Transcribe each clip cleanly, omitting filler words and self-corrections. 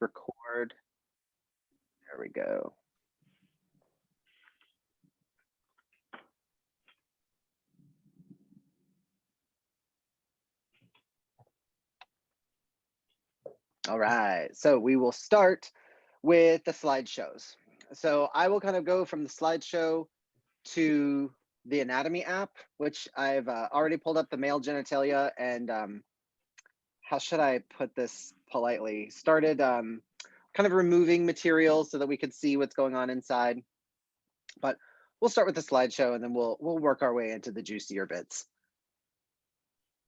record. There we go. All right, so we will start with the slideshows. So I will kind of go from the slideshow to the anatomy app, which I've already pulled up the male genitalia and how should I put this politely? Started kind of removing material so that we could see what's going on inside. But we'll start with the slideshow and then we'll work our way into the juicier bits.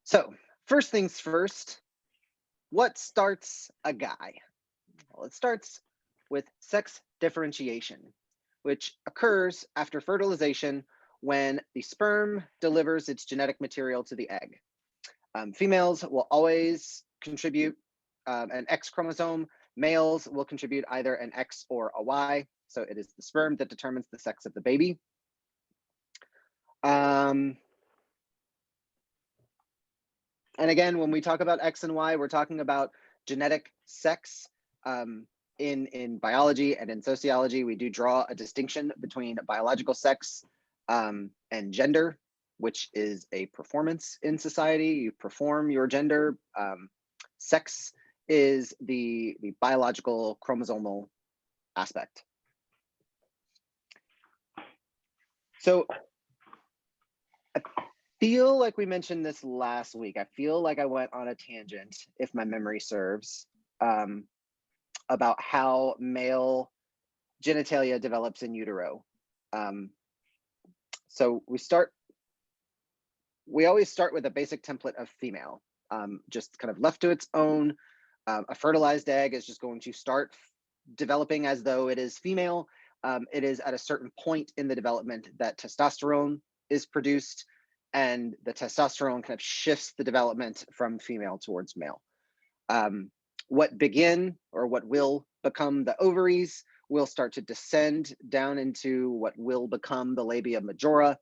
So first things first, what starts a guy? Well, it starts with sex differentiation, which occurs after fertilization when the sperm delivers its genetic material to the egg. Females will always contribute an X chromosome. Males will contribute either an X or a Y. So it is the sperm that determines the sex of the baby. And again, when we talk about X and Y, we're talking about genetic sex. In biology and in sociology, we do draw a distinction between biological sex and gender, which is a performance in society. You perform your gender. Sex is the biological chromosomal aspect. So I feel like we mentioned this last week. I feel like I went on a tangent, if my memory serves, about how male genitalia develops in utero. So we always start with a basic template of female, just kind of left to its own. A fertilized egg is just going to start developing as though it is female. It is at a certain point in the development that testosterone is produced, and the testosterone kind of shifts the development from female towards male. What begin or what will become the ovaries will start to descend down into what will become the labia majora.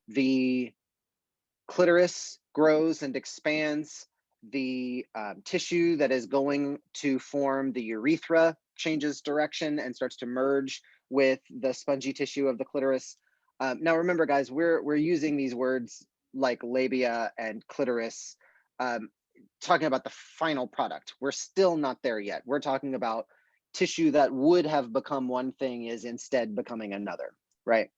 The clitoris grows and expands. The tissue that is going to form the urethra changes direction and starts to merge with the spongy tissue of the clitoris. Now remember, guys, we're using these words like labia and clitoris, talking about the final product. We're still not there yet. We're talking about tissue that would have become one thing is instead becoming another, right?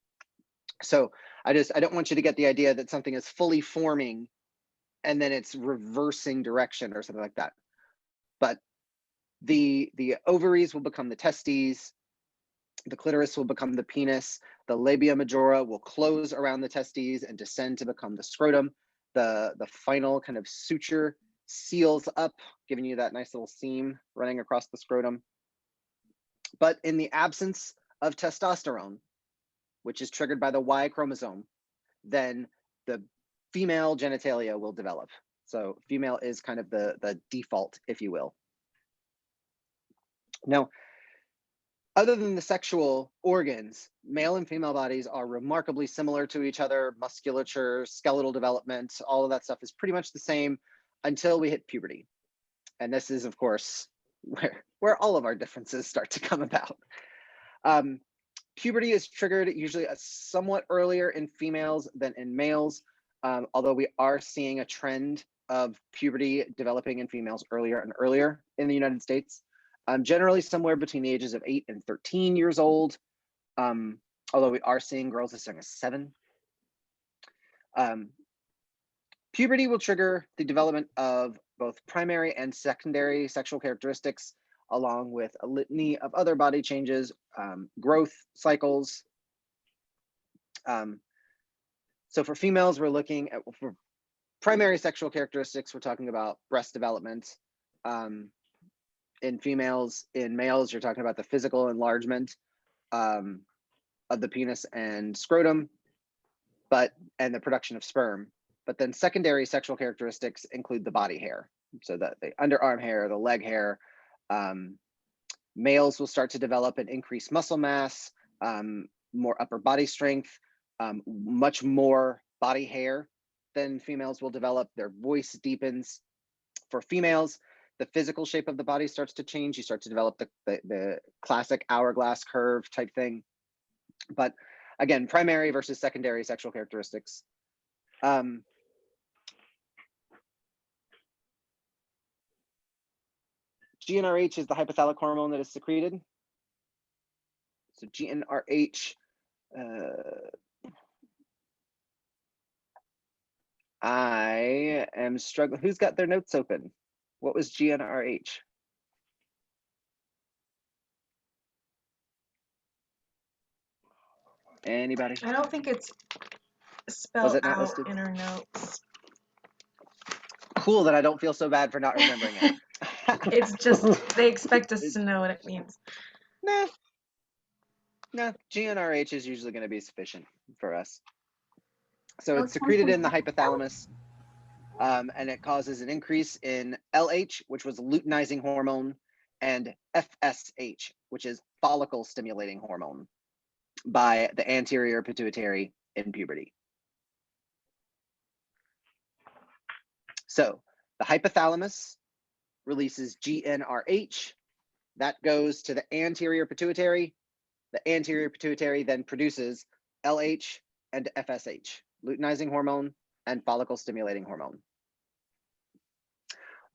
So I don't want you to get the idea that something is fully forming and then it's reversing direction or something like that. But the ovaries will become the testes, the clitoris will become the penis, the labia majora will close around the testes and descend to become the scrotum. The final kind of suture seals up, giving you that nice little seam running across the scrotum. But in the absence of testosterone, which is triggered by the Y chromosome, then the female genitalia will develop. So female is kind of the default, if you will. Now, other than the sexual organs, male and female bodies are remarkably similar to each other. Musculature, skeletal development, all of that stuff is pretty much the same until we hit puberty. And this is, of course, where all of our differences start to come about. Puberty is triggered usually somewhat earlier in females than in males, although we are seeing a trend of puberty developing in females earlier and earlier in the United States. Generally somewhere between the ages of 8 and 13 years old, although we are seeing girls as young as 7. Puberty will trigger the development of both primary and secondary sexual characteristics, along with a litany of other body changes, growth cycles. So for females, we're looking at, for primary sexual characteristics, we're talking about breast development. In females, in males, you're talking about the physical enlargement of the penis and scrotum, and the production of sperm. But then secondary sexual characteristics include the body hair. So the underarm hair, the leg hair. Males will start to develop an increased muscle mass, more upper body strength, much more body hair than females will develop. Their voice deepens. For females, the physical shape of the body starts to change. You start to develop the classic hourglass curve type thing. But again, primary versus secondary sexual characteristics. GnRH is the hypothalamic hormone that is secreted. So GnRH, I am struggling. Who's got their notes open? What was GnRH? Anybody? I don't think it's spelled not out listed? in our notes. Cool that I don't feel so bad for not remembering it. It's just they expect us to know what it means. Nah, GnRH is usually going to be sufficient for us. So it's secreted in the hypothalamus, and it causes an increase in LH, which was luteinizing hormone, and FSH, which is follicle stimulating hormone, by the anterior pituitary in puberty. So the hypothalamus releases GnRH. That goes to the anterior pituitary. The anterior pituitary then produces LH and FSH, luteinizing hormone and follicle stimulating hormone.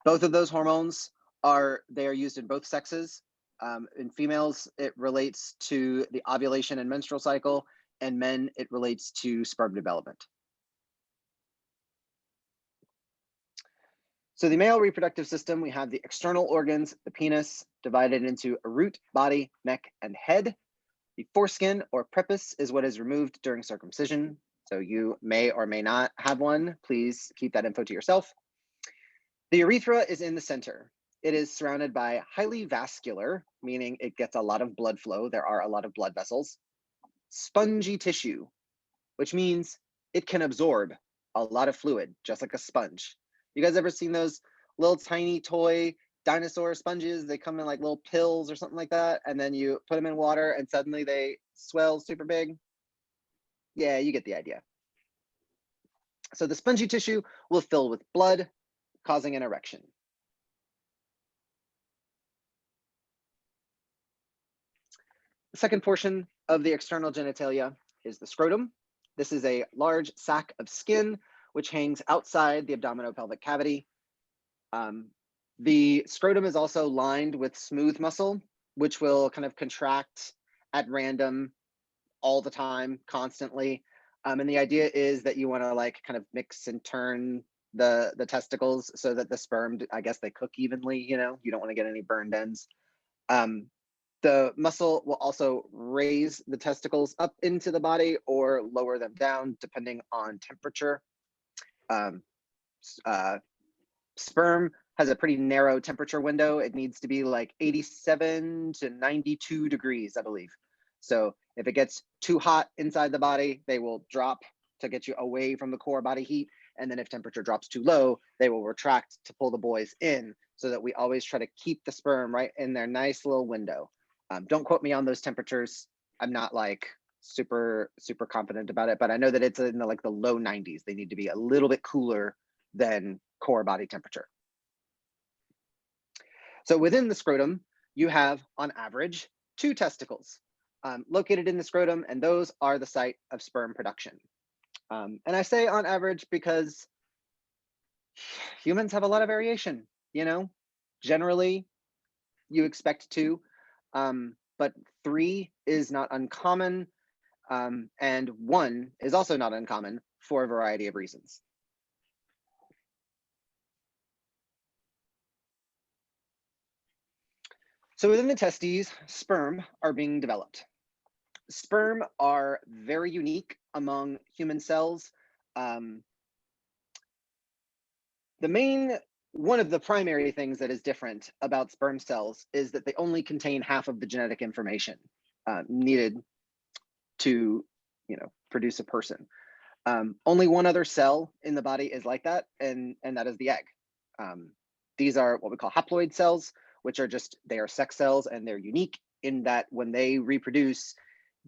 Both of those hormones are used in both sexes. In females, it relates to the ovulation and menstrual cycle, and men, it relates to sperm development. So the male reproductive system, we have the external organs, the penis, divided into a root, body, neck, and head. The foreskin or prepuce is what is removed during circumcision. So you may or may not have one. Please keep that info to yourself. The urethra is in the center. It is surrounded by highly vascular, meaning it gets a lot of blood flow. There are a lot of blood vessels. Spongy tissue, which means it can absorb a lot of fluid, just like a sponge. You guys ever seen those little tiny toy dinosaur sponges? They come in like little pills or something like that, and then you put them in water and suddenly they swell super big. Yeah, you get the idea. So the spongy tissue will fill with blood, causing an erection. The second portion of the external genitalia is the scrotum. This is a large sac of skin which hangs outside the abdominopelvic cavity. The scrotum is also lined with smooth muscle, which will kind of contract at random all the time, constantly. And the idea is that you want to like kind of mix and turn the testicles so that the sperm, I guess, they cook evenly. You know, you don't want to get any burned ends. The muscle will also raise the testicles up into the body or lower them down depending on temperature. Sperm has a pretty narrow temperature window. It needs to be like 87 to 92 degrees, I believe. So if it gets too hot inside the body, they will drop to get you away from the core body heat. And then if temperature drops too low, they will retract to pull the boys in, so that we always try to keep the sperm right in their nice little window. Don't quote me on those temperatures. I'm not like super confident about it, but I know that it's in the, like the low 90s. They need to be a little bit cooler than core body temperature. So within the scrotum, you have on average 2 testicles located in the scrotum, and those are the site of sperm production. And I say on average because humans have a lot of variation, you know. Generally, you expect 2, but 3 is not uncommon, and 1 is also not uncommon for a variety of reasons. So within the testes, sperm are being developed. Sperm are very unique among human cells. One of the primary things that is different about sperm cells is that they only contain half of the genetic information needed to, produce a person. Only one other cell in the body is like that, and that is the egg. These are what we call haploid cells, which are they are sex cells, and they're unique in that when they reproduce,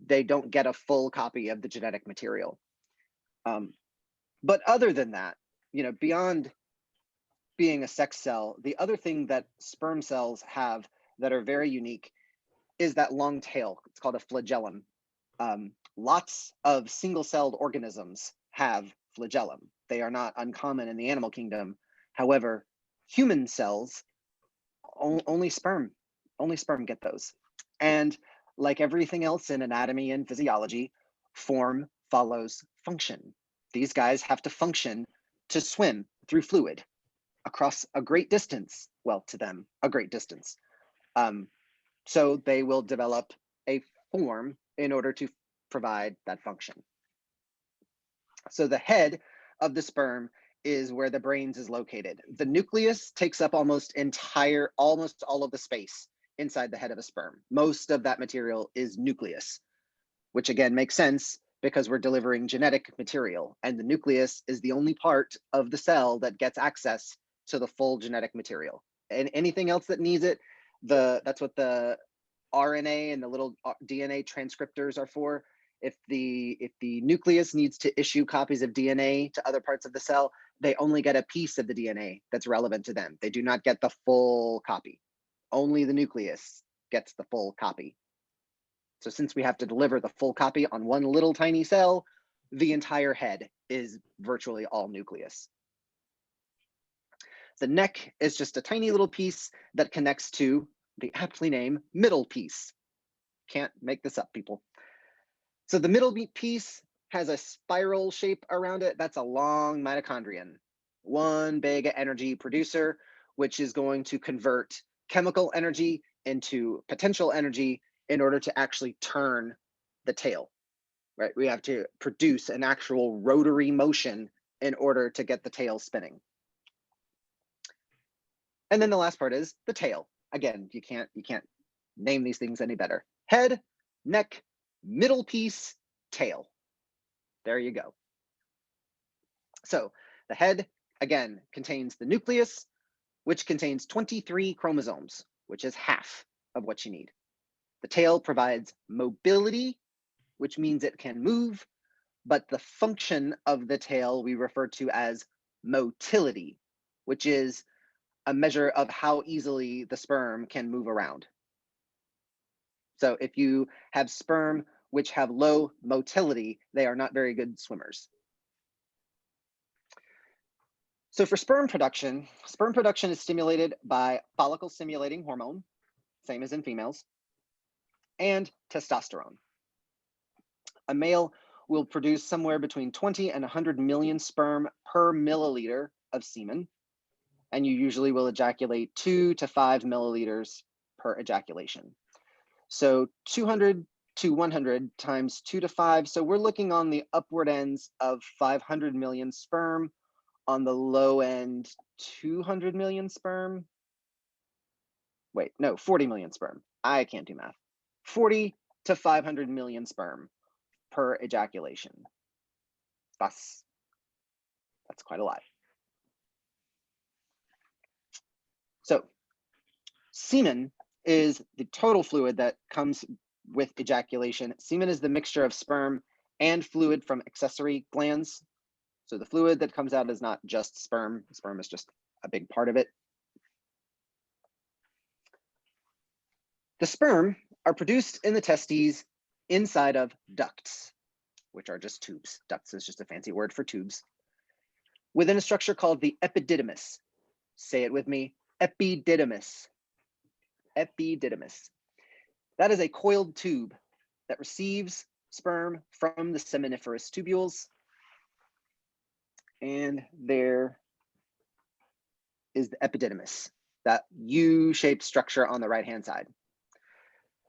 they don't get a full copy of the genetic material. But other than that, beyond being a sex cell, the other thing that sperm cells have that are very unique is that long tail. It's called a flagellum. Lots of single-celled organisms have flagellum. They are not uncommon in the animal kingdom. However, human cells, only sperm get those. And like everything else in anatomy and physiology, form follows function. These guys have to function to swim through fluid across a great distance. Well, to them, a great distance. So they will develop a form in order to provide that function. So the head of the sperm is where the brains is located. The nucleus takes up almost all of the space inside the head of a sperm. Most of that material is nucleus, which again makes sense because we're delivering genetic material, and the nucleus is the only part of the cell that gets access to the full genetic material. And anything else that needs it, that's what the RNA and the little DNA transcriptors are for. If the nucleus needs to issue copies of DNA to other parts of the cell, they only get a piece of the DNA that's relevant to them. They do not get the full copy. Only the nucleus gets the full copy. So since we have to deliver the full copy on one little tiny cell, the entire head is virtually all nucleus. The neck is just a tiny little piece that connects to the aptly named middle piece. Can't make this up, people. So the middle piece has a spiral shape around it. That's a long mitochondrion, one big energy producer, which is going to convert chemical energy into potential energy in order to actually turn the tail, right? We have to produce an actual rotary motion in order to get the tail spinning. And then the last part is the tail. Again, you can't name these things any better. Head, neck, middle piece, tail. There you go. So the head, again, contains the nucleus, which contains 23 chromosomes, which is half of what you need. The tail provides mobility, which means it can move, but the function of the tail we refer to as motility, which is a measure of how easily the sperm can move around. So if you have sperm which have low motility, they are not very good swimmers. So for sperm production is stimulated by follicle stimulating hormone, same as in females, and testosterone. A male will produce somewhere between 20 and 100 million sperm per milliliter of semen, and you usually will ejaculate 2 to 5 milliliters per ejaculation. So 200 to 100 times 2 to 5. So we're looking on the upward ends of 500 million sperm, on the low end 200 million sperm. Wait, no, 40 million sperm. I can't do math. 40 to 500 million sperm per ejaculation. That's quite a lot. So semen is the total fluid that comes with ejaculation. Semen is the mixture of sperm and fluid from accessory glands. So the fluid that comes out is not just sperm. Sperm is just a big part of it. The sperm are produced in the testes inside of ducts, which are just tubes. Ducts is just a fancy word for tubes, within a structure called the epididymis. Say it with me, epididymis. Epididymis. That is a coiled tube that receives sperm from the seminiferous tubules. And there is the epididymis, that U-shaped structure on the right-hand side.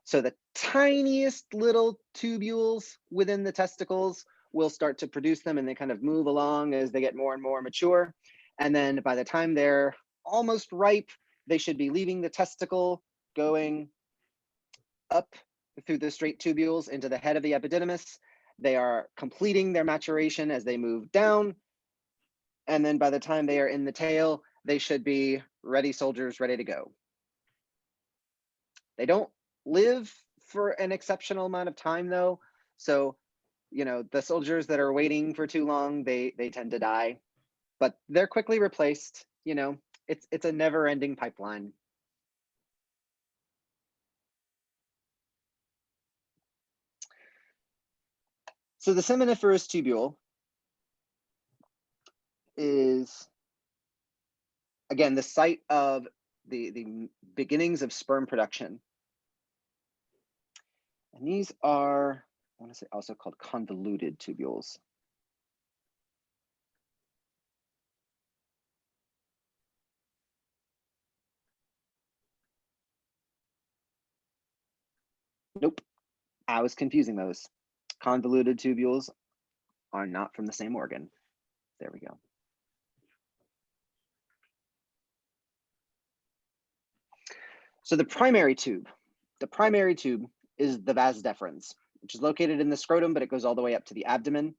So the tiniest little tubules within the testicles will start to produce them, and they kind of move along as they get more and more mature. And then by the time they're almost ripe, they should be leaving the testicle, going up through the straight tubules into the head of the epididymis. They are completing their maturation as they move down. And then by the time they are in the tail, they should be ready soldiers, ready to go. They don't live for an exceptional amount of time though. So, the soldiers that are waiting for too long, they tend to die, but they're quickly replaced. It's a never-ending pipeline. So the seminiferous tubule is, again, the site of the beginnings of sperm production. And these are, I want to say, also called convoluted tubules. Nope, I was confusing those. Convoluted tubules are not from the same organ. There we go. So the primary tube is the vas deferens, which is located in the scrotum, but it goes all the way up to the abdomen.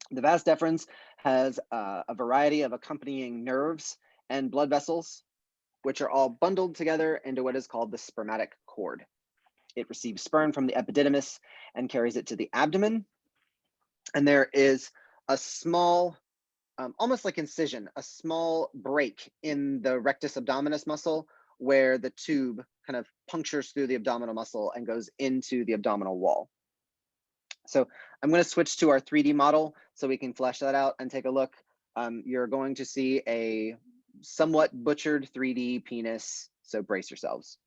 The vas deferens has a variety of accompanying nerves and blood vessels, which are all bundled together into what is called the spermatic cord. It receives sperm from the epididymis and carries it to the abdomen. And there is a small, almost like incision, a small break in the rectus abdominis muscle where the tube kind of punctures through the abdominal muscle and goes into the abdominal wall. So I'm going to switch to our 3D model so we can flesh that out and take a look. You're going to see a somewhat butchered 3D penis, so brace yourselves.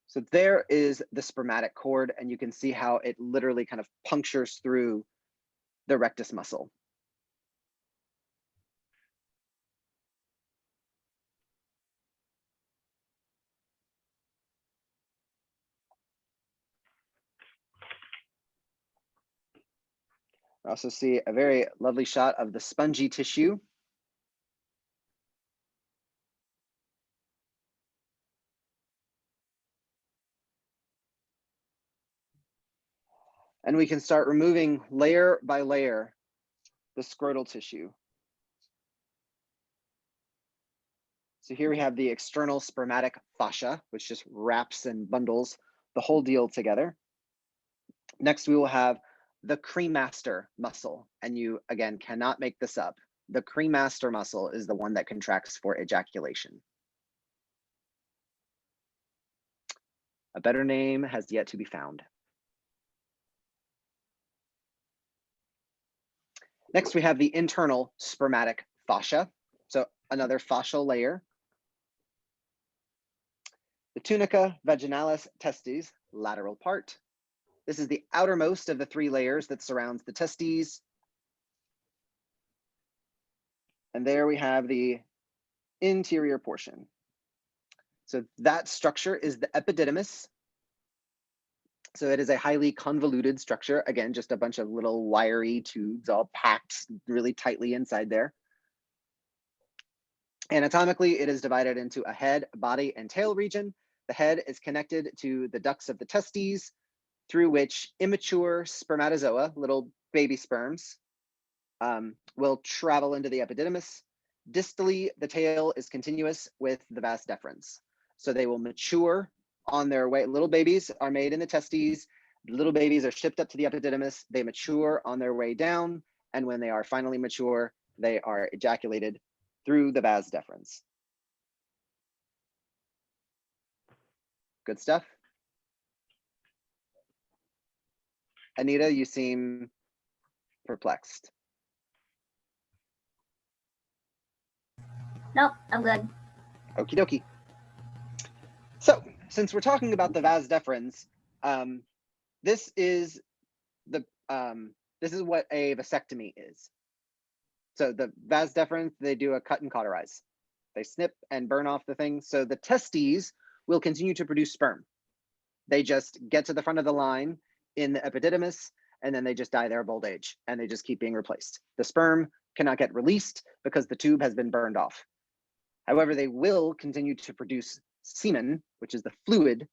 So there is the spermatic cord, and you can see how it literally kind of punctures through the rectus muscle. I also see a very lovely shot of the spongy tissue. And we can start removing layer by layer the scrotal tissue. So here we have the external spermatic fascia, which just wraps and bundles the whole deal together. Next, we will have the cremaster muscle. And you, again, cannot make this up. The cremaster muscle is the one that contracts for ejaculation. A better name has yet to be found. Next, we have the internal spermatic fascia. So another fascial layer. The tunica vaginalis testes, lateral part. This is the outermost of the 3 layers that surrounds the testes. And there we have the interior portion. So that structure is the epididymis. So it is a highly convoluted structure. Again, just a bunch of little wiry tubes all packed really tightly inside there. Anatomically, it is divided into a head, body, and tail region. The head is connected to the ducts of the testes, through which immature spermatozoa, little baby sperms, will travel into the epididymis. Distally, the tail is continuous with the vas deferens. So they will mature on their way. Little babies are made in the testes. Little babies are shipped up to the epididymis. They mature on their way down. And when they are finally mature, they are ejaculated through the vas deferens. Good stuff. Anita, you seem perplexed. Nope, I'm good. Okie dokie. So, since we're talking about the vas deferens, this is what a vasectomy is. So the vas deferens, they do a cut and cauterize. They snip and burn off the thing. So the testes will continue to produce sperm. They just get to the front of the line in the epididymis, and then they just die there of old age, and they just keep being replaced. The sperm cannot get released because the tube has been burned off. However, they will continue to produce semen, which is the fluid,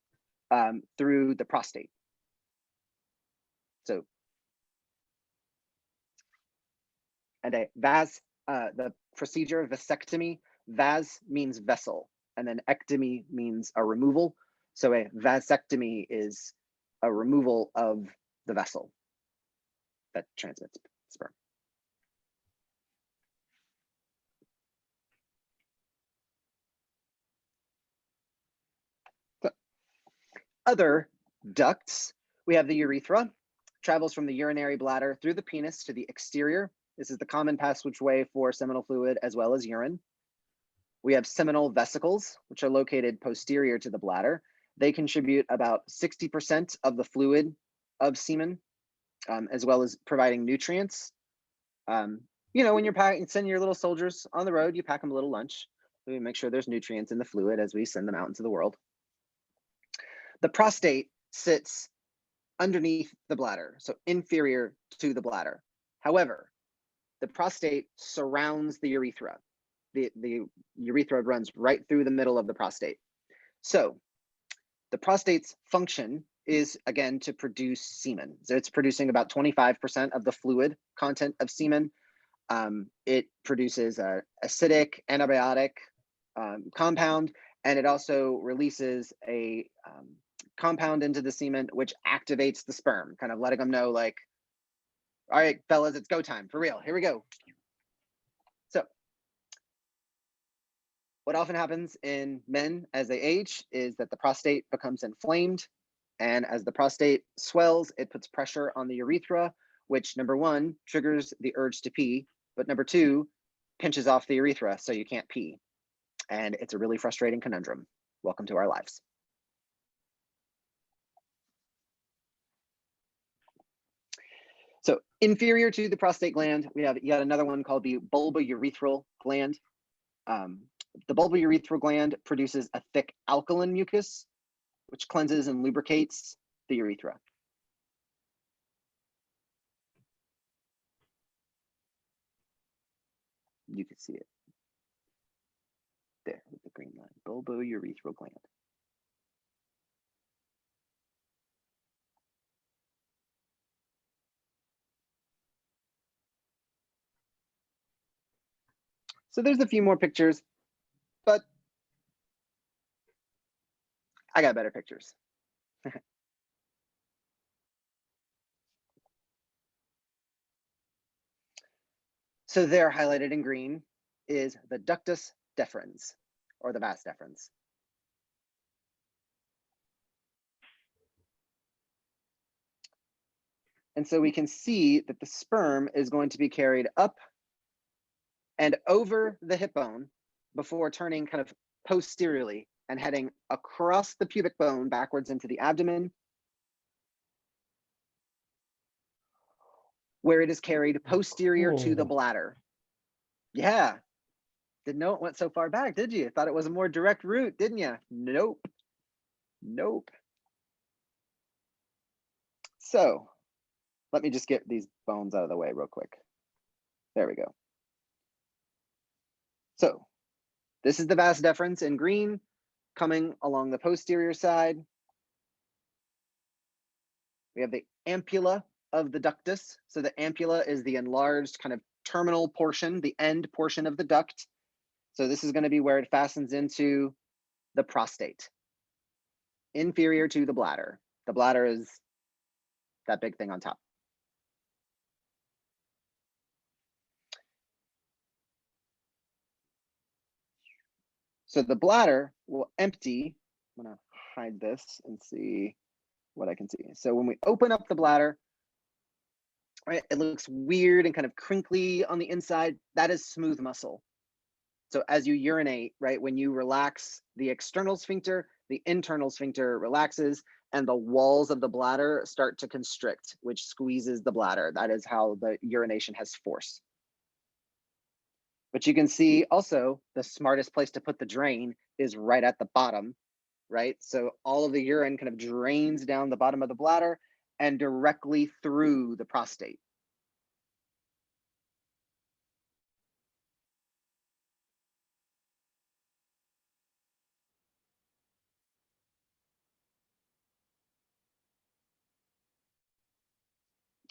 through the prostate. So, and the procedure of vasectomy, vas means vessel, and then ectomy means a removal. So a vasectomy is a removal of the vessel that transmits sperm. So, other ducts, we have the urethra, travels from the urinary bladder through the penis to the exterior. This is the common passageway for seminal fluid as well as urine. We have seminal vesicles, which are located posterior to the bladder. They contribute about 60% of the fluid of semen, as well as providing nutrients. You know, when you're sending your little soldiers on the road, you pack them a little lunch. We make sure there's nutrients in the fluid as we send them out into the world. The prostate sits underneath the bladder, so inferior to the bladder. However, the prostate surrounds the urethra. The urethra runs right through the middle of the prostate. So the prostate's function is, again, to produce semen. So it's producing about 25% of the fluid content of semen. It produces an acidic antibiotic compound, and it also releases a compound into the semen, which activates the sperm, kind of letting them know, like, all right, fellas, it's go time, for real, here we go. So what often happens in men as they age is that the prostate becomes inflamed. And as the prostate swells, it puts pressure on the urethra, which, number one, triggers the urge to pee, but number two, pinches off the urethra so you can't pee. And it's a really frustrating conundrum. Welcome to our lives. So inferior to the prostate gland, we have yet another one called the bulbourethral gland. The bulbourethral gland produces a thick alkaline mucus, which cleanses and lubricates the urethra. You can see it there with the green line, bulbourethral gland. So there's a few more pictures, but I got better pictures. So there, highlighted in green, is the ductus deferens, or the vas deferens. And so we can see that the sperm is going to be carried up and over the hip bone before turning kind of posteriorly and heading across the pubic bone backwards into the abdomen, where it is carried posterior to the bladder. Yeah. Didn't know it went so far back, did you? Thought it was a more direct route, didn't you? Nope. Nope. So let me just get these bones out of the way real quick. There we go. So this is the vas deferens in green coming along the posterior side. We have the ampulla of the ductus. So the ampulla is the enlarged kind of terminal portion, the end portion of the duct. So this is going to be where it fastens into the prostate, inferior to the bladder. The bladder is that big thing on top. So the bladder will empty. I'm going to hide this and see what I can see. So when we open up the bladder, right, it looks weird and kind of crinkly on the inside. That is smooth muscle. So as you urinate, right, when you relax the external sphincter, the internal sphincter relaxes and the walls of the bladder start to constrict, which squeezes the bladder. That is how the urination has force. But you can see also the smartest place to put the drain is right at the bottom, right? So all of the urine kind of drains down the bottom of the bladder and directly through the prostate.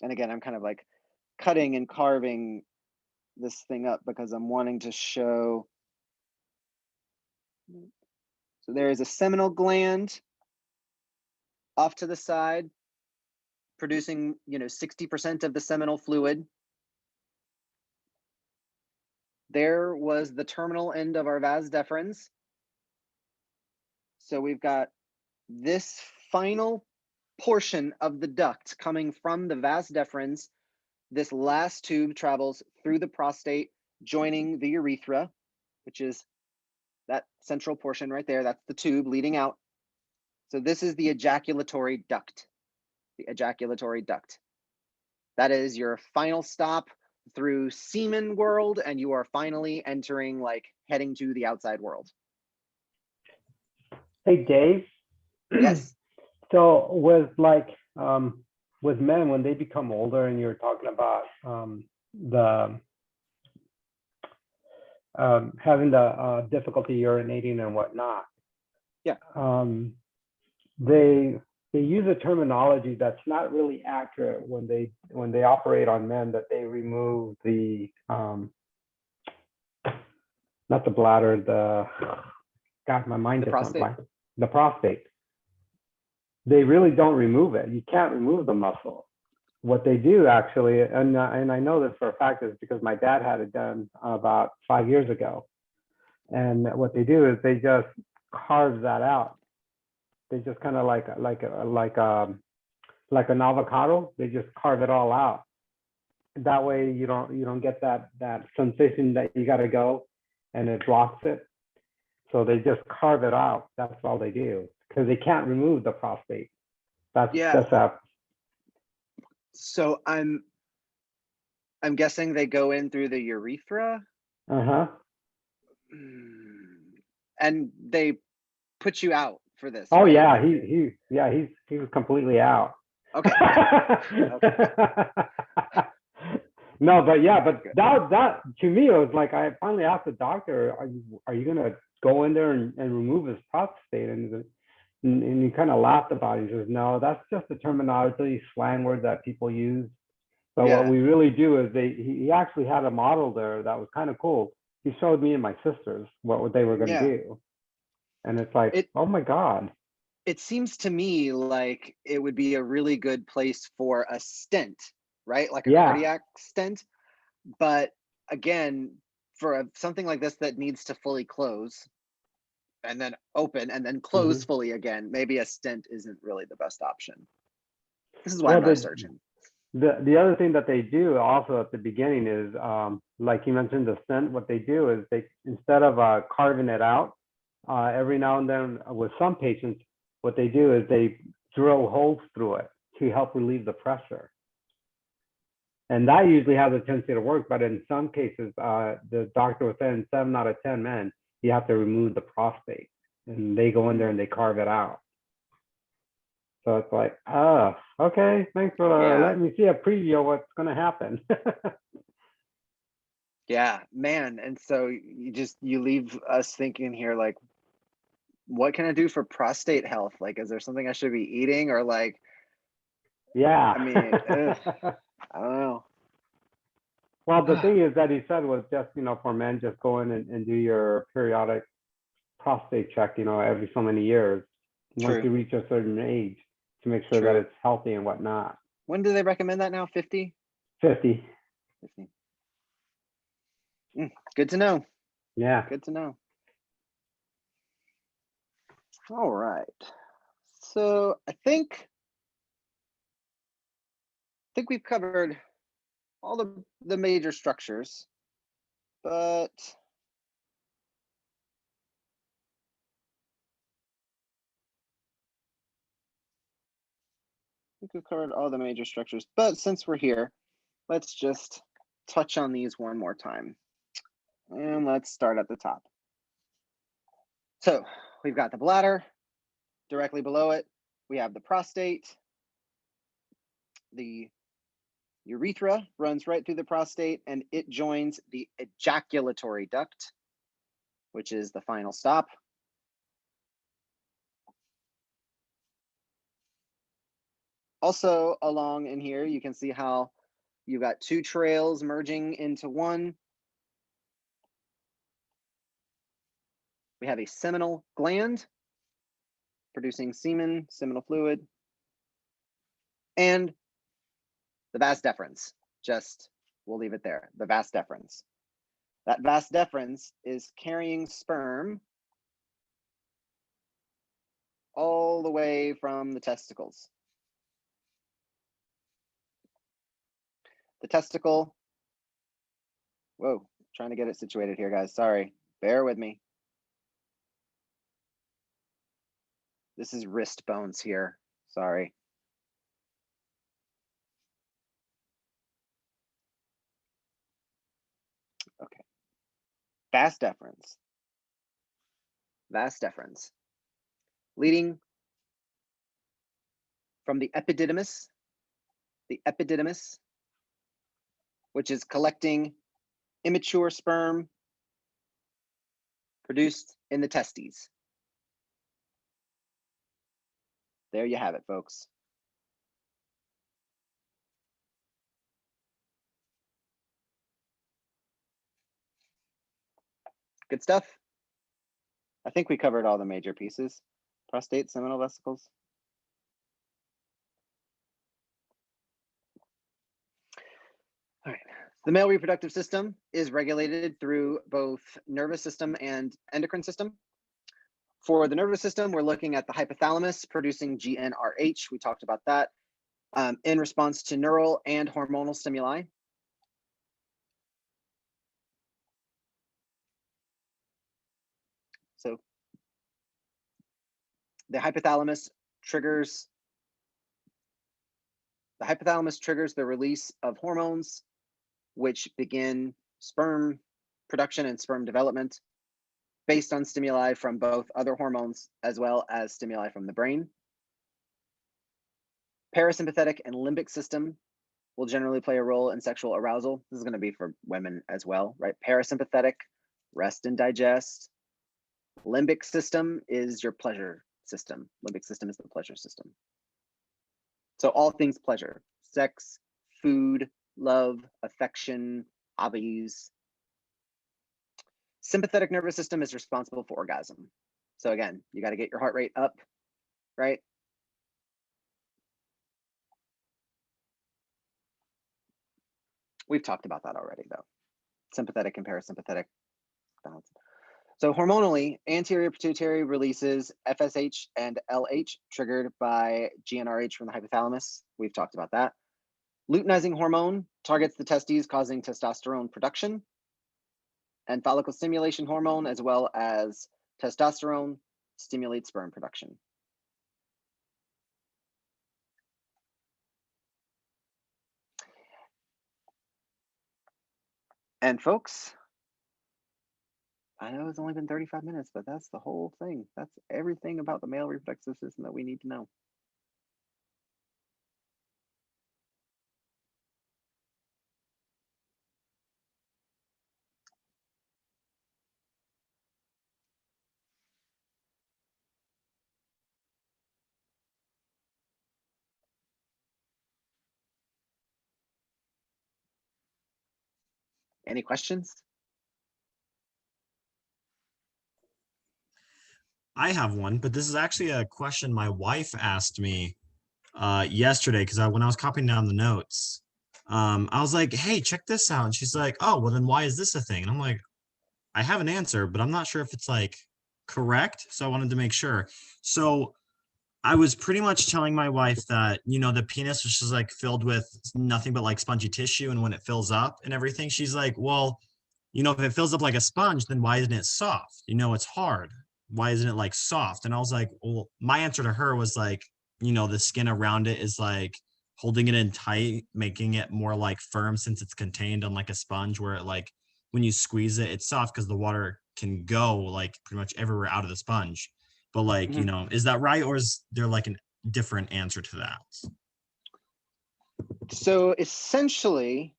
And again, I'm kind of like cutting and carving this thing up because I'm wanting to show So there is a seminal gland off to the side, producing, 60% of the seminal fluid. There was the terminal end of our vas deferens. So we've got this final portion of the duct coming from the vas deferens. This last tube travels through the prostate, joining the urethra, which is that central portion right there. That's the tube leading out. So this is the ejaculatory duct. The ejaculatory duct. That is your final stop through semen world, and you are finally entering, like, heading to the outside world. Hey, Dave. Yes. So with men, when they become older, and you're talking about the having the difficulty urinating and whatnot. Yeah. They use a terminology that's not really accurate when they operate on men, that they remove the not the bladder, God, my mind just went blank. The prostate. They really don't remove it. You can't remove the muscle. What they do actually, and I know this for a fact, is because my dad had it done about 5 years ago. And what they do is they just carve that out. They just kind of like an avocado. They just carve it all out. That way you don't get that sensation that you got to go, and it blocks it. So they just carve it out. That's all they do, because they can't remove the prostate. That's So I'm guessing they go in through the urethra. And they put you out for this. Oh, right? yeah, he was completely out. Okay. No, but that to me, it was like, I finally asked the doctor, are you gonna go in there and remove his prostate? And he kind of laughed about it. He says, no, that's just the terminology, slang word that people use. So what we really do is he actually had a model there that was kind of cool. He showed me and my sisters what they were going to do. And it's like, oh my God. It seems to me like it would be a really good place for a stent, right? Like a cardiac stent. But again, for something like this that needs to fully close and then open and then close fully again, maybe a stent isn't really the best option. This is why I'm researching. The other thing that they do also at the beginning is, like you mentioned, the stent. What they do is they, instead of carving it out, every now and then with some patients, what they do is they drill holes through it to help relieve the pressure. And that usually has a tendency to work, but in some cases, the doctor was saying 7 out of 10 men, you have to remove the prostate, and they go in there and they carve it out. So it's like, oh, okay, thanks for letting me see a preview of what's going to happen. Yeah, man. And so you leave us thinking here, like, what can I do for prostate health? Like, is there something I should be eating, or like, yeah. I mean, I don't know. Well, the thing is that he said was just, for men, just go in and do your periodic prostate check, every so many years, once you reach a certain age, to make sure that it's healthy and whatnot. When do they recommend that now? 50? 50. Good to know. Yeah. Good to know. All right. So I think we've covered all the major structures, but since we're here, let's just touch on these one more time. And let's start at the top. So we've got the bladder. Directly below it, we have the prostate. The urethra runs right through the prostate, and it joins the ejaculatory duct, which is the final stop. Also along in here, you can see how you've got 2 trails merging into one. We have a seminal gland producing semen, seminal fluid, and the vas deferens. Just, we'll leave it there, the vas deferens. That vas deferens is carrying sperm all the way from the testicles. The testicle, whoa, trying to get it situated here, guys. Sorry, bear with me. This is wrist bones here, sorry. Okay, vas deferens. Vas deferens, leading from the epididymis, which is collecting immature sperm produced in the testes. There you have it, folks. Good stuff. I think we covered all the major pieces. Prostate, seminal vesicles. All right. The male reproductive system is regulated through both nervous system and endocrine system. For the nervous system, we're looking at the hypothalamus producing GnRH. We talked about that in response to neural and hormonal stimuli. So the hypothalamus triggers the release of hormones, which begin sperm production and sperm development based on stimuli from both other hormones as well as stimuli from the brain. Parasympathetic and limbic system will generally play a role in sexual arousal. This is going to be for women as well, right? Parasympathetic, rest and digest. Limbic system is your pleasure system. Limbic system is the pleasure system. So all things pleasure, sex, food, love, affection, hobbies. Sympathetic nervous system is responsible for orgasm. So again, you got to get your heart rate up, right? We've talked about that already though. Sympathetic and parasympathetic balance. So hormonally, anterior pituitary releases FSH and LH triggered by GnRH from the hypothalamus. We've talked about that. Luteinizing hormone targets the testes, causing testosterone production. And follicle stimulation hormone, as well as testosterone, stimulates sperm production. And folks, I know it's only been 35 minutes, but that's the whole thing. That's everything about the male reproductive system that we need to know. Any questions? I have one, but this is actually a question my wife asked me yesterday because when I was copying down the notes, I was like, "Hey, check this out," and she's like, "Oh, well, then why is this a thing?" And I'm like, "I have an answer, but I'm not sure if it's like correct." So I wanted to make sure. So I was pretty much telling my wife that the penis was just like filled with nothing but like spongy tissue, and when it fills up and everything, she's like, "Well, if it fills up like a sponge, then why isn't it soft? It's hard. Why isn't it like soft?" And I was like, well, my answer to her was like, the skin around it is like holding it in tight, making it more like firm since it's contained on like a sponge where it like when you squeeze it, it's soft because the water can go like pretty much everywhere out of the sponge. But like, is that right? Or is there like a different answer to that? So essentially,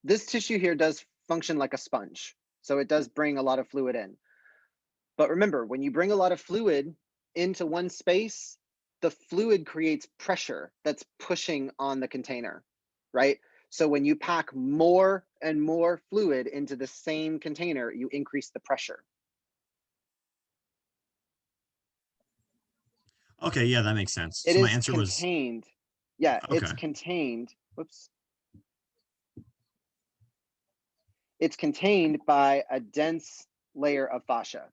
this tissue here does function like a sponge. So it does bring a lot of fluid in. But remember, when you bring a lot of fluid into one space, the fluid creates pressure that's pushing on the container, right? So when you pack more and more fluid into the same container, you increase the pressure. Okay, yeah, that makes sense. It So my is answer was contained. Yeah, it's okay. contained. Whoops. It's contained by a dense layer of fascia,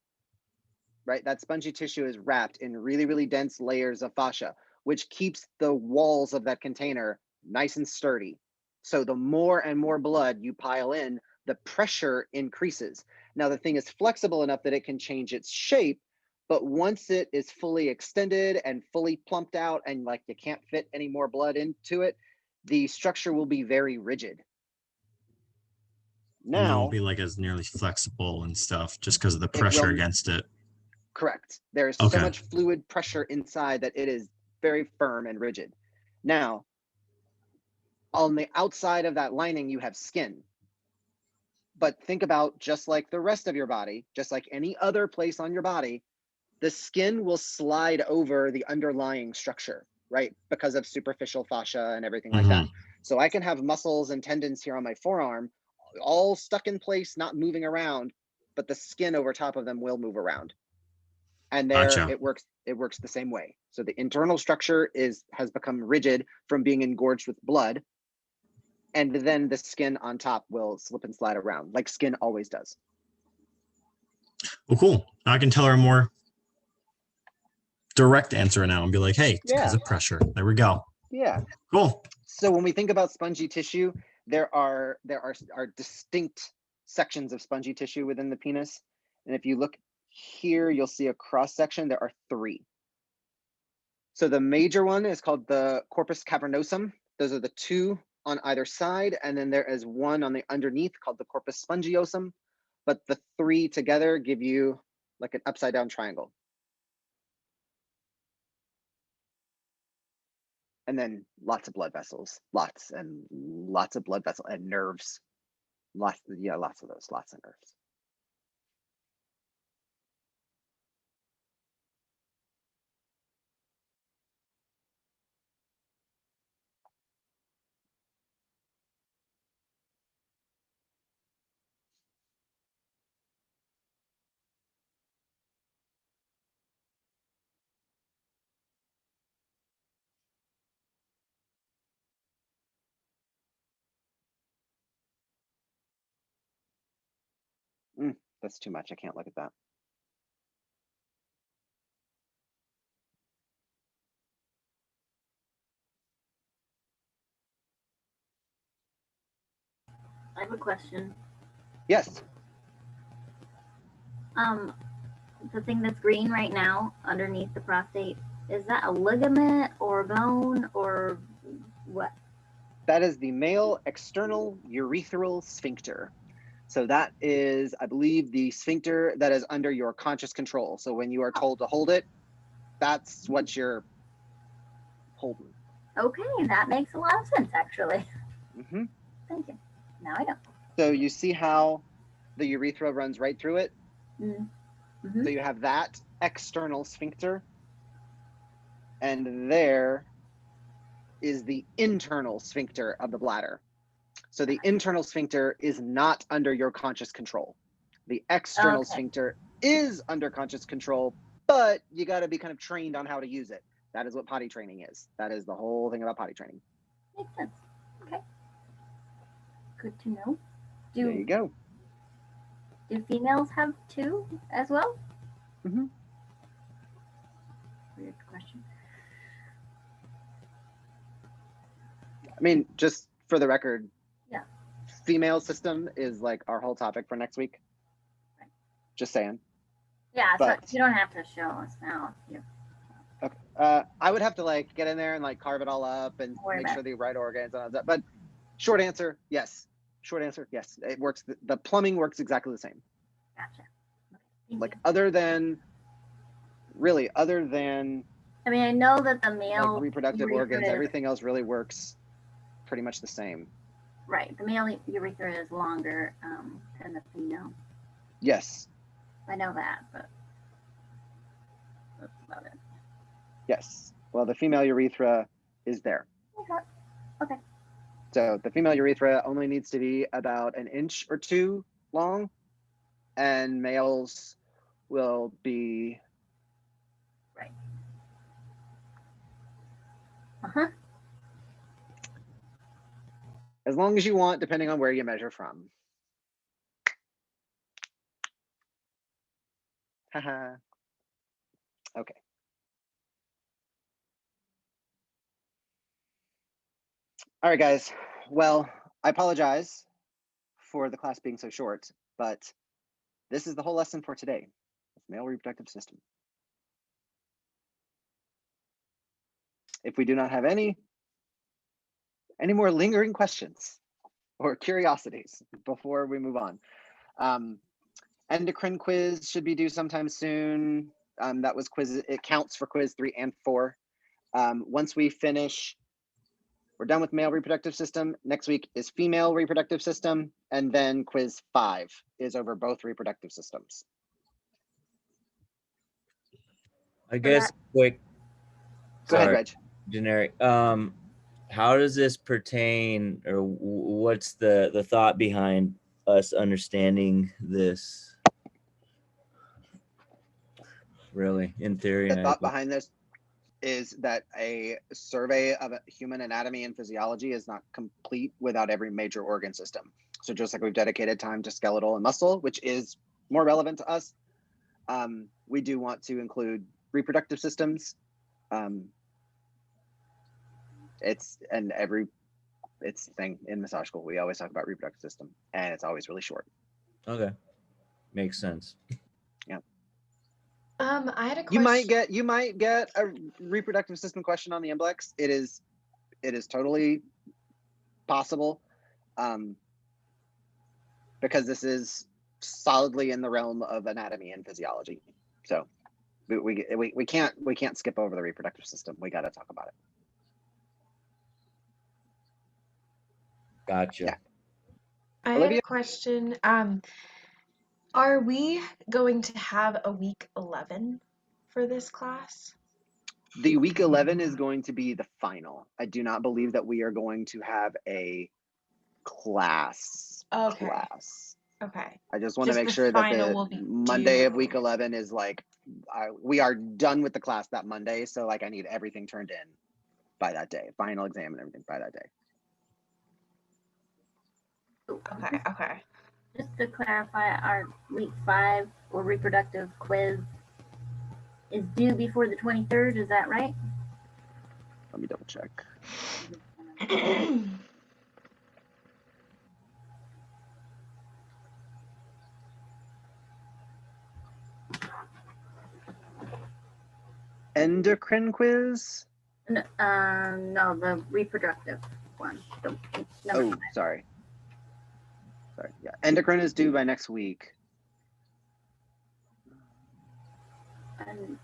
right? That spongy tissue is wrapped in really, really dense layers of fascia, which keeps the walls of that container nice and sturdy. So the more and more blood you pile in, the pressure increases. Now the thing is flexible enough that it can change its shape, but once it is fully extended and fully plumped out and like you can't fit any more blood into it, the structure will be very rigid. And it won't Now, be like as nearly flexible and stuff just because of the it pressure will, against it. correct. There is so Okay. much fluid pressure inside that it is very firm and rigid. Now, on the outside of that lining, you have skin. But think about just like the rest of your body, just like any other place on your body, the skin will slide over the underlying structure, right? Because of superficial fascia and everything like that. Mhm. So I can have muscles and tendons here on my forearm, all stuck in place, not moving around, but the skin over top of them will move around. And there Gotcha. it works the same way. So the internal structure has become rigid from being engorged with blood, and then the skin on top will slip and slide around like skin always does. Well, cool. I can tell her a more direct answer now and be like, hey, it's because Yeah, of pressure. There we go. yeah. Cool. So when we think about spongy tissue, there are distinct sections of spongy tissue within the penis. And if you look here, you'll see a cross section. There are 3. So the major one is called the corpus cavernosum. Those are the 2 on either side. And then there is one on the underneath called the corpus spongiosum. But the 3 together give you like an upside down triangle. And then lots of blood vessels, lots and lots of blood vessels and nerves. Lots of those, lots of nerves. That's too much. I can't look at that. I have a question. Yes. The thing that's green right now underneath the prostate, is that a ligament or a bone or what? That is the male external urethral sphincter. So that is, I believe, the sphincter that is under your conscious control. So when you are told to hold it, that's what you're holding. Okay, that makes a lot of sense actually. Mm-hmm. Thank you. Now I know. So you see how the urethra runs right through it? Mm-hmm. So you have that external sphincter, and there is the internal sphincter of the bladder. So the internal sphincter is not under your conscious control. The external sphincter is under conscious control, but you got to be kind of trained on how to use it. That is what potty training is. That is the whole thing about potty training. Makes sense. Okay. Good to know. There you go. Do females have 2 as well? Mm-hmm. Weird question. I mean, just for the record, yeah, female system is like our whole topic for next week. Right. Just saying. Yeah, but you don't have to show us now. Okay. I would have to like get in there and like carve it all up and make sure the right organs and all that. But short answer, yes. Short answer, yes. It works. The plumbing works exactly the same. Gotcha. Like other than I mean, I know that the male like reproductive organs, everything else really works pretty much the same. Right. The male urethra is longer than the female. Yes. I know that, but that's about it. Yes. Well, the female urethra is there. Okay. So the female urethra only needs to be about 1 inch or 2 long, and males will be Uh-huh. as long as you want, depending on where you measure from. Haha. Okay. All right, guys. Well, I apologize for the class being so short, but this is the whole lesson for today. Male reproductive system. If we do not have any more lingering questions or curiosities before we move on, endocrine quiz should be due sometime soon. That was quiz. It counts for quiz 3 and 4. Once we finish, we're done with male reproductive system. Next week is female reproductive system, and then quiz 5 is over both reproductive systems. I guess quick. Go ahead, Sorry, Reg. generic. How does this pertain, or what's the thought behind us understanding this? Really, in theory, The thought behind this is that a survey of human anatomy and physiology is not complete without every major organ system. So just like we've dedicated time to skeletal and muscle, which is more relevant to us, we do want to include reproductive systems. It's thing in massage school. We always talk about reproductive system, and it's always really short. Okay, makes sense. Yeah. I had a You question. might get a reproductive system question on the NBLEX. It is totally possible, because this is solidly in the realm of anatomy and physiology. So we can't skip over the reproductive system. We got to talk about it. Gotcha. Yeah. I had Olivia? a question. Are we going to have a week 11 for this class? The week 11 is going to be the final. I do not believe that we are going to have a class. Okay. Okay. I just want to Just make the sure that final the will be Monday of due. week 11 is like, we are done with the class that Monday. So like I need everything turned in by that day, final exam and everything by that day. Okay. Just to clarify, our week 5 or reproductive quiz is due before the 23rd. Is that right? Let me double check. Endocrine quiz? No, the reproductive one. Oh, sorry. Yeah, endocrine is due by next week. And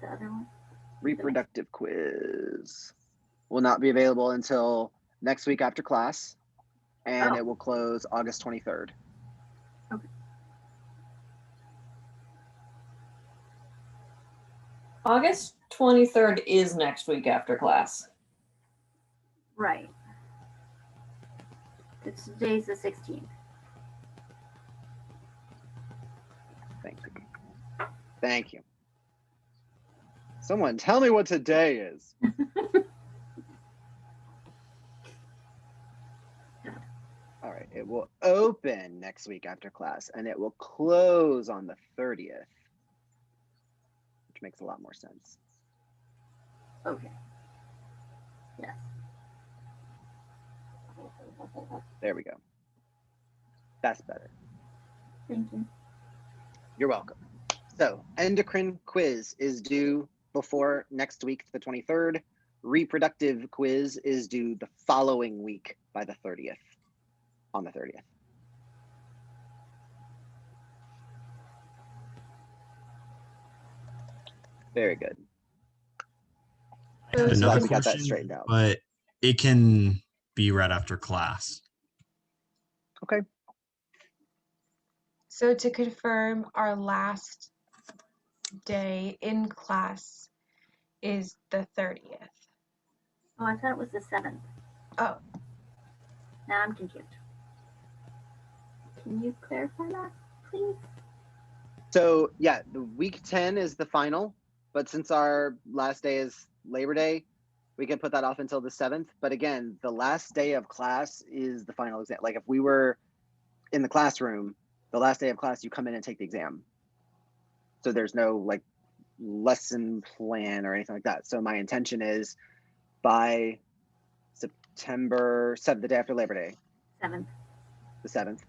the other one? Reproductive quiz will not be available until next week after class, and it will close August 23rd. Okay. August 23rd is next week after class. Right. Today's the 16th. Thank you. Someone tell me what today is. All right, it will open next week after class, and it will close on the 30th, which makes a lot more sense. Okay. Yes. There we go. That's better. Thank you. You're welcome. So endocrine quiz is due before next week, the 23rd. Reproductive quiz is due the following week by the 30th, on the 30th. Very good. I had Just another glad we got that question, straightened out. but it can be right after class. Okay. So to confirm, our last day in class is the 30th. Oh, I thought it was the 7th. Oh, Now I'm confused. Can you clarify that, please? So yeah, the week 10 is the final, but since our last day is Labor Day, we can put that off until the 7th. But again, the last day of class is the final exam. Like if we were in the classroom, the last day of class, you come in and take the exam. So there's no like lesson plan or anything like that. So my intention is by September 7th, the day after Labor Day, 7th. the 7th,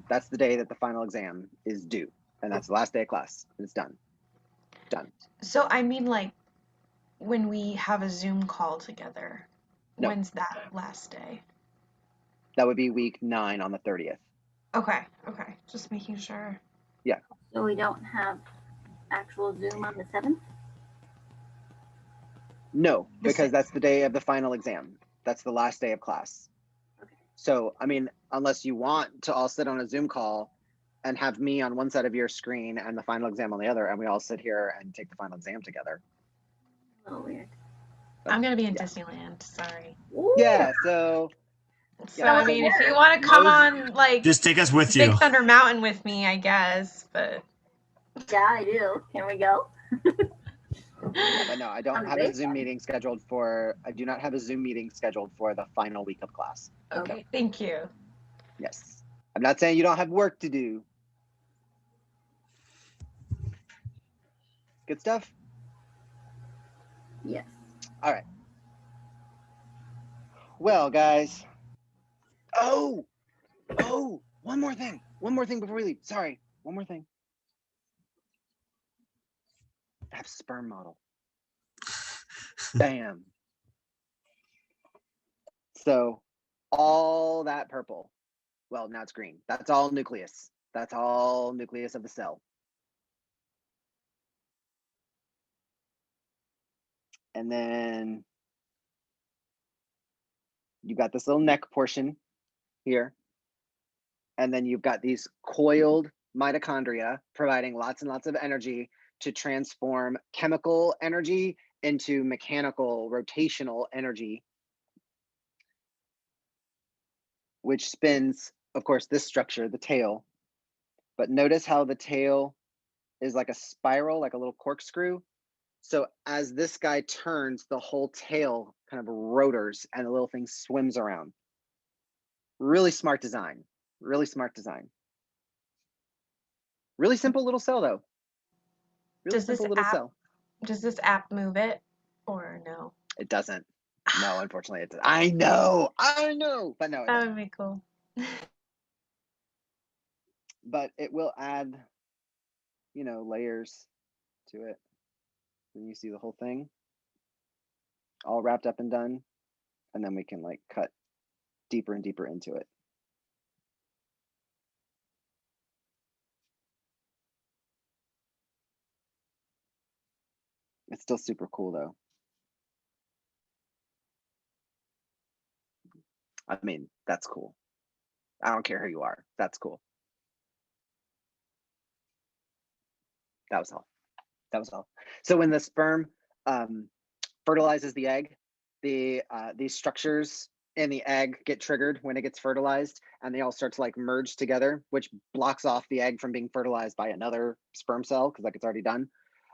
that's the day that the final exam is due. And that's the last day of class. It's done. Done. So I mean, like, when we have a Zoom call together, No. when's that last day? That would be week 9 on the 30th. Okay, just making sure. Yeah. So we don't have actual Zoom on the 7th? No, The because 6th. that's the day of the final exam. That's the last day of class. Okay. So, I mean, unless you want to all sit on a Zoom call and have me on one side of your screen and the final exam on the other, and we all sit here and take the final exam together. A little weird. I'm gonna be in Yeah. Disneyland. Sorry. Yeah, so So Yeah, I mean, if you want to come those- on, like, Just take us with Big you. Thunder Mountain with me, I guess. But Yeah, I do. Can we go? yeah, but no, I don't Sounds have a great. Zoom meeting scheduled for. I do not have a Zoom meeting scheduled for the final week of class. okay, thank you. Yes, I'm not saying you don't have work to do. Good stuff. Yes. All right. Well, guys. Oh, one more thing. One more thing before we leave. Sorry, one more thing. I have sperm model. Bam. So all that purple, well, now it's green. That's all nucleus. That's all nucleus of the cell. And then you've got this little neck portion here. And then you've got these coiled mitochondria providing lots and lots of energy to transform chemical energy into mechanical rotational energy, which spins, of course, this structure, the tail. But notice how the tail is like a spiral, like a little corkscrew. So as this guy turns, the whole tail kind of rotors and the little thing swims around. Really smart design. Really smart design. Really simple little cell, though. Really simple little cell. Does this app move it or no? It doesn't. No, unfortunately, it doesn't. I know, but no, it That doesn't. would be cool. But it will add, layers to it. Then you see the whole thing all wrapped up and done, and then we can like cut deeper and deeper into it. It's still super cool though. I mean, that's cool. I don't care who you are. That's cool. That was all. So when the sperm fertilizes the egg, these structures in the egg get triggered when it gets fertilized, and they all start to like merge together, which blocks off the egg from being fertilized by another sperm cell because like it's already done.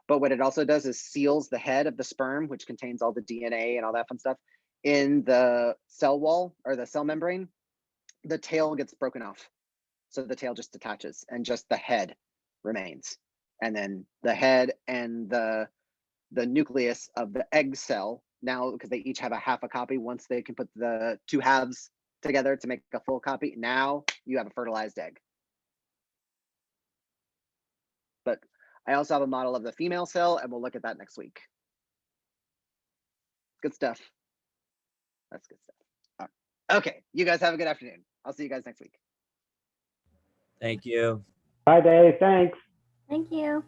But what it also does is seals the head of the sperm, which contains all the DNA and all that fun stuff, in the cell wall or the cell membrane. The tail gets broken off. So the tail just detaches and just the head remains. And then the head and the nucleus of the egg cell now, because they each have a half a copy, once they can put the two halves together to make a full copy, now you have a fertilized egg. But I also have a model of the female cell, and we'll look at that next week. Good stuff. That's good stuff. All right. Okay, you guys have a good afternoon. I'll see you guys next week. Thank you. Bye, Dave. Thanks. Thank you.